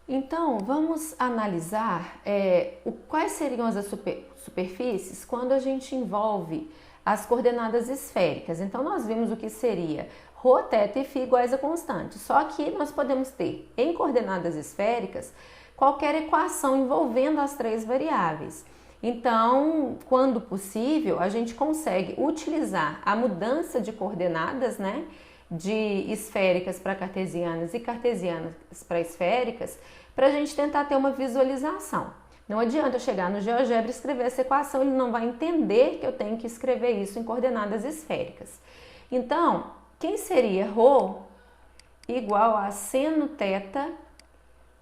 Então, vamos analisar quais seriam as superfícies quando a gente envolve as coordenadas esféricas. Então, nós vimos o que seria ρ, θ e φ iguais a constante. Só que nós podemos ter, em coordenadas esféricas, qualquer equação envolvendo as três variáveis. Então, quando possível, a gente consegue utilizar a mudança de coordenadas, né, de esféricas para cartesianas e cartesianas para esféricas, para a gente tentar ter uma visualização. Não adianta eu chegar no GeoGebra e escrever essa equação, ele não vai entender que eu tenho que escrever isso em coordenadas esféricas. Então, quem seria ρ igual a seno θ,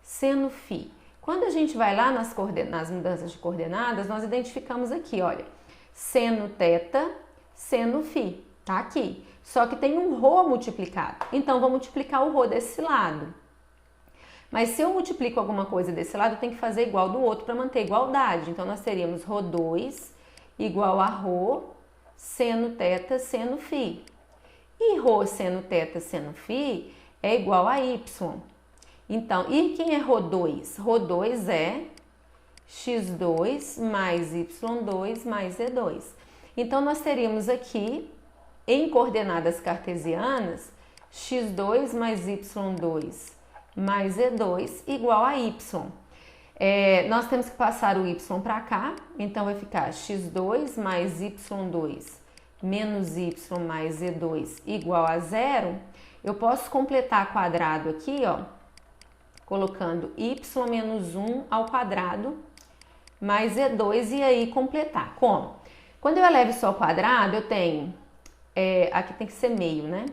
seno φ? Quando a gente vai lá nas mudanças de coordenadas, nós identificamos aqui, olha, seno θ, seno φ, tá aqui. Só que tem um ρ multiplicado, então vou multiplicar o ρ desse lado. Mas se eu multiplico alguma coisa desse lado, eu tenho que fazer igual do outro para manter igualdade. Então, nós teríamos ρ2 igual a ρ seno θ, seno φ. E ρ seno θ, seno φ é igual a y. Então, e quem é ρ2? ρ2 é x2 mais y2 mais z2. Então, nós teríamos aqui, em coordenadas cartesianas, x2 mais y2 mais z2 igual a y. Nós temos que passar o y para cá, então vai ficar x2 mais y2 menos y mais z2 igual a zero. Eu posso completar quadrado aqui, ó, colocando y menos 1 ao quadrado mais z2 e aí completar. Como? Quando eu elevo isso ao quadrado, eu tenho, aqui tem que ser meio, né?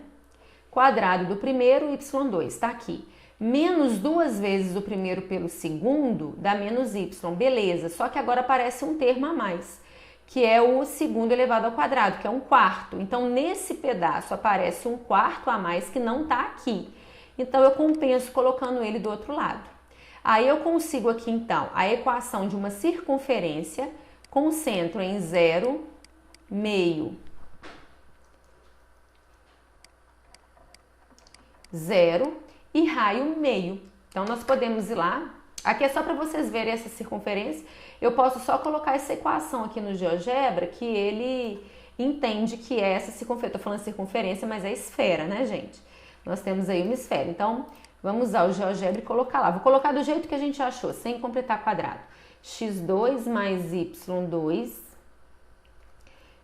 Quadrado do primeiro, y2, tá aqui. Menos duas vezes o primeiro pelo segundo dá menos y, beleza. Só que agora aparece um termo a mais, que é o segundo elevado ao quadrado, que é um quarto. Então, nesse pedaço aparece um quarto a mais que não tá aqui. Então, eu compenso colocando ele do outro lado. Aí, eu consigo aqui, então, a equação de uma circunferência com centro em 0, meio, 0 e raio meio. Então, nós podemos ir lá. Aqui é só para vocês verem essa circunferência. Eu posso só colocar essa equação aqui no GeoGebra que ele entende que é essa circunferência. Estou falando circunferência, mas é esfera, né, gente? Nós temos aí uma esfera. Então, vamos usar o GeoGebra e colocar lá. Vou colocar do jeito que a gente achou, sem completar quadrado. x2 mais y2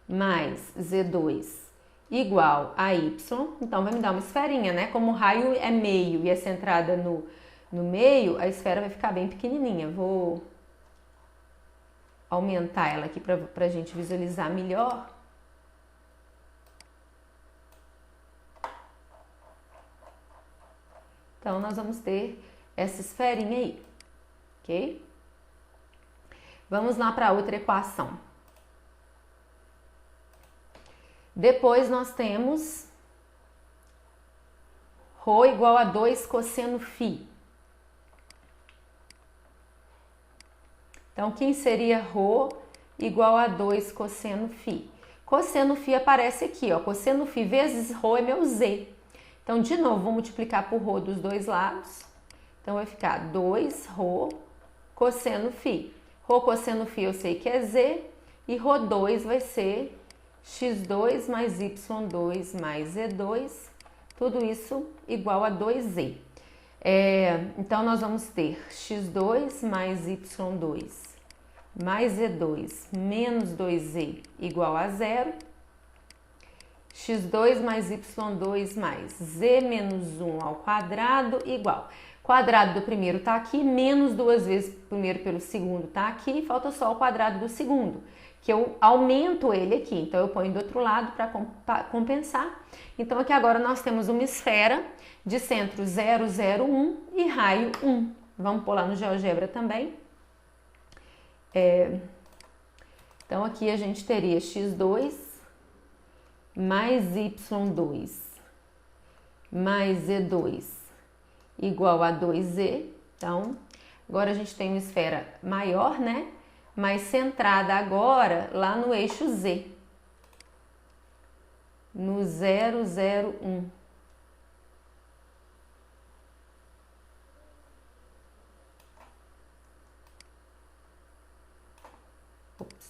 mais z2 igual a y, então vai me dar uma esferinha, né? Como o raio é meio e é centrada no meio, a esfera vai ficar bem pequenininha. Vou aumentar ela aqui para a gente visualizar melhor. Então, nós vamos ter essa esferinha aí, ok? Vamos lá para outra equação. Depois nós temos ρ igual a 2 cosseno φ. Então, quem seria ρ igual a 2 cosseno φ? Cosseno φ aparece aqui, ó. Cosseno φ vezes ρ é meu z. Então, de novo, vou multiplicar por ρ dos dois lados. Então, vai ficar 2ρ cosseno φ. Ρ cosseno φ eu sei que é z. E ρ2 vai ser x2 mais y2 mais z2, tudo isso igual a 2z. Então, nós vamos ter x2 mais y2 mais z2 menos 2z igual a zero. x2 mais y2 mais z menos 1 ao quadrado igual. Quadrado do primeiro está aqui, menos duas vezes o primeiro pelo segundo está aqui, falta só o quadrado do segundo, que eu aumento ele aqui, então eu ponho do outro lado para compensar. Então aqui agora nós temos uma esfera de centro 0, 0, 1 e raio 1. Vamos pôr lá no GeoGebra também. Então aqui a gente teria x2 mais y2 mais z2 igual a 2z. Então, agora a gente tem uma esfera maior, né? Mas centrada agora lá no eixo z, no 0, 0, 1.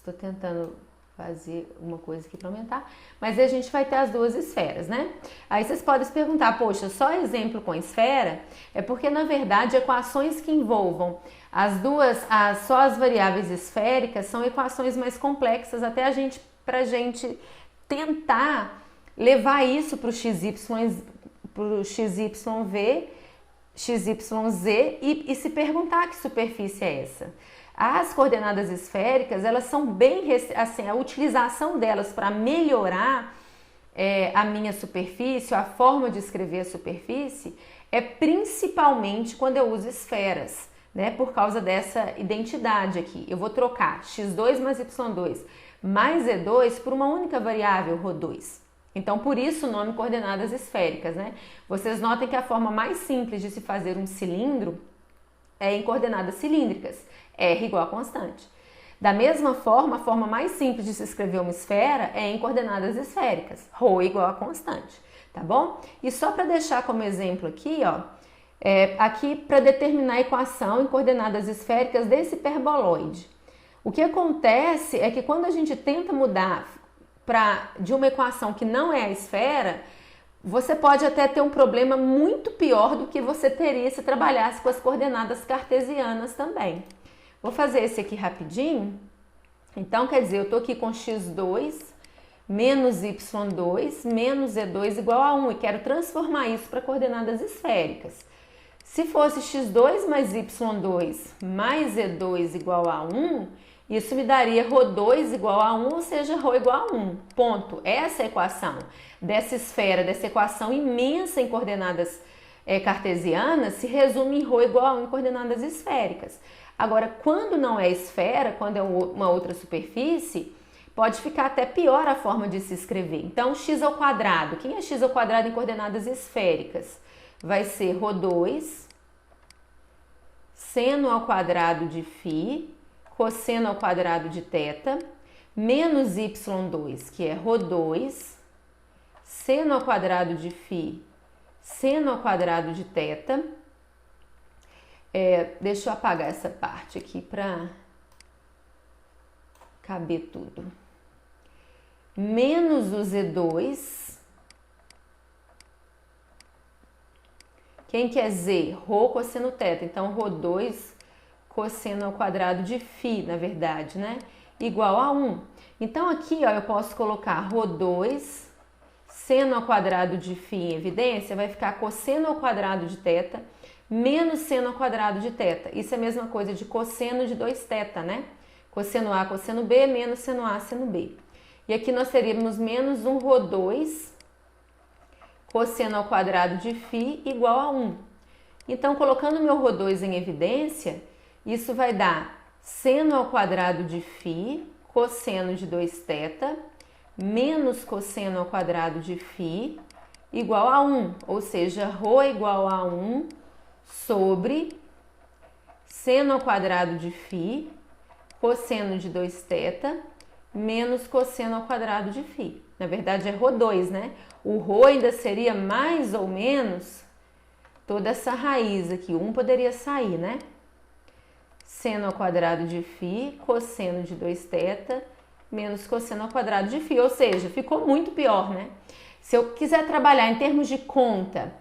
Estou tentando fazer uma coisa aqui para aumentar, mas aí a gente vai ter as duas esferas, né? Aí vocês podem se perguntar, poxa, só exemplo com esfera? É porque, na verdade, equações que envolvam só as variáveis esféricas são equações mais complexas, até pra gente tentar levar isso para o XYV, XYZ e se perguntar que superfície é essa. As coordenadas esféricas, elas são bem, assim, a utilização delas para melhorar a minha superfície, a forma de escrever a superfície, é principalmente quando eu uso esferas, né? Por causa dessa identidade aqui. Eu vou trocar x2 mais y2 mais z2 por uma única variável, ρ2. Então, por isso o nome coordenadas esféricas, né? Vocês notem que a forma mais simples de se fazer um cilindro é em coordenadas cilíndricas, R igual a constante. Da mesma forma, a forma mais simples de se escrever uma esfera é em coordenadas esféricas, ρ igual a constante, tá bom? E só para deixar como exemplo aqui, ó, aqui para determinar a equação em coordenadas esféricas desse hiperboloide. O que acontece é que quando a gente tenta mudar de uma equação que não é a esfera, você pode até ter um problema muito pior do que você teria se trabalhasse com as coordenadas cartesianas também. Vou fazer esse aqui rapidinho. Então, quer dizer, eu estou aqui com x2 menos y2 menos z2 igual a 1 e quero transformar isso para coordenadas esféricas. Se fosse x2 mais y2 mais z2 igual a 1, isso me daria ρ2 igual a 1, ou seja, ρ igual a 1. Ponto. Essa equação dessa esfera, dessa equação imensa em coordenadas cartesianas, se resume em ρ igual a 1 em coordenadas esféricas. Agora, quando não é esfera, quando é uma outra superfície, pode ficar até pior a forma de se escrever. Então, x ao quadrado. Quem é x ao quadrado em coordenadas esféricas? Vai ser ρ2 seno ao quadrado de φ cosseno ao quadrado de θ, menos y2, que é ρ2, seno ao quadrado de φ, seno ao quadrado de θ. Deixa eu apagar essa parte aqui para caber tudo. Menos o z2. Quem que é z? Rho cosseno θ. Então, ρ2 cosseno ao quadrado de φ, na verdade, né? Igual a 1. Então, aqui, ó, eu posso colocar ρ2 seno ao quadrado de φ em evidência, vai ficar cosseno ao quadrado de θ menos seno ao quadrado de θ. Isso é a mesma coisa de cosseno de 2θ, né? Cosseno A, cosseno B, menos seno A, seno B. E aqui nós teríamos menos um ρ2 cosseno ao quadrado de φ igual a 1. Então, colocando meu ρ2 em evidência, isso vai dar seno ao quadrado de φ, cosseno de 2θ, menos cosseno ao quadrado de φ, igual a 1. Ou seja, ρ igual a 1 sobre seno ao quadrado de φ, cosseno de 2θ, menos cosseno ao quadrado de φ. Na verdade, é ρ2, né? O ρ ainda seria mais ou menos toda essa raiz aqui. 1 poderia sair, né? Seno ao quadrado de φ, cosseno de 2θ, menos cosseno ao quadrado de φ. Ou seja, ficou muito pior, né? Se eu quiser trabalhar em termos de conta,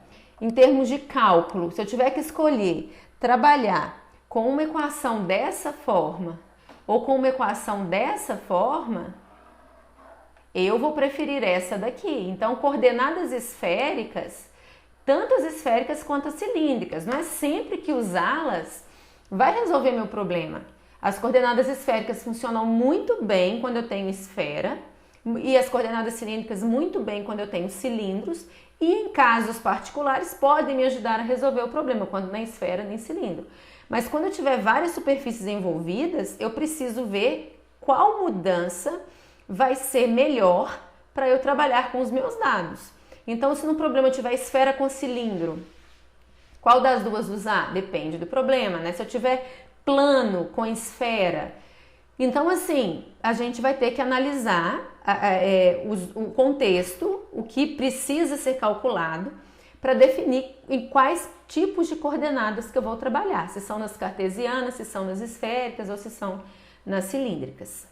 em termos de cálculo, se eu tiver que escolher trabalhar com uma equação dessa forma ou com uma equação dessa forma, eu vou preferir essa daqui. Então, coordenadas esféricas, tanto as esféricas quanto as cilíndricas, não é sempre que usá-las vai resolver meu problema. As coordenadas esféricas funcionam muito bem quando eu tenho esfera e as coordenadas cilíndricas muito bem quando eu tenho cilindros e em casos particulares podem me ajudar a resolver o problema, quando não é esfera nem cilindro. Mas quando eu tiver várias superfícies envolvidas, eu preciso ver qual mudança vai ser melhor para eu trabalhar com os meus dados. Então, se no problema eu tiver esfera com cilindro, qual das duas usar? Depende do problema, né? Se eu tiver plano com esfera, então assim, a gente vai ter que analisar o contexto, o que precisa ser calculado para definir em quais tipos de coordenadas que eu vou trabalhar, se são nas cartesianas, se são nas esféricas ou se são nas cilíndricas.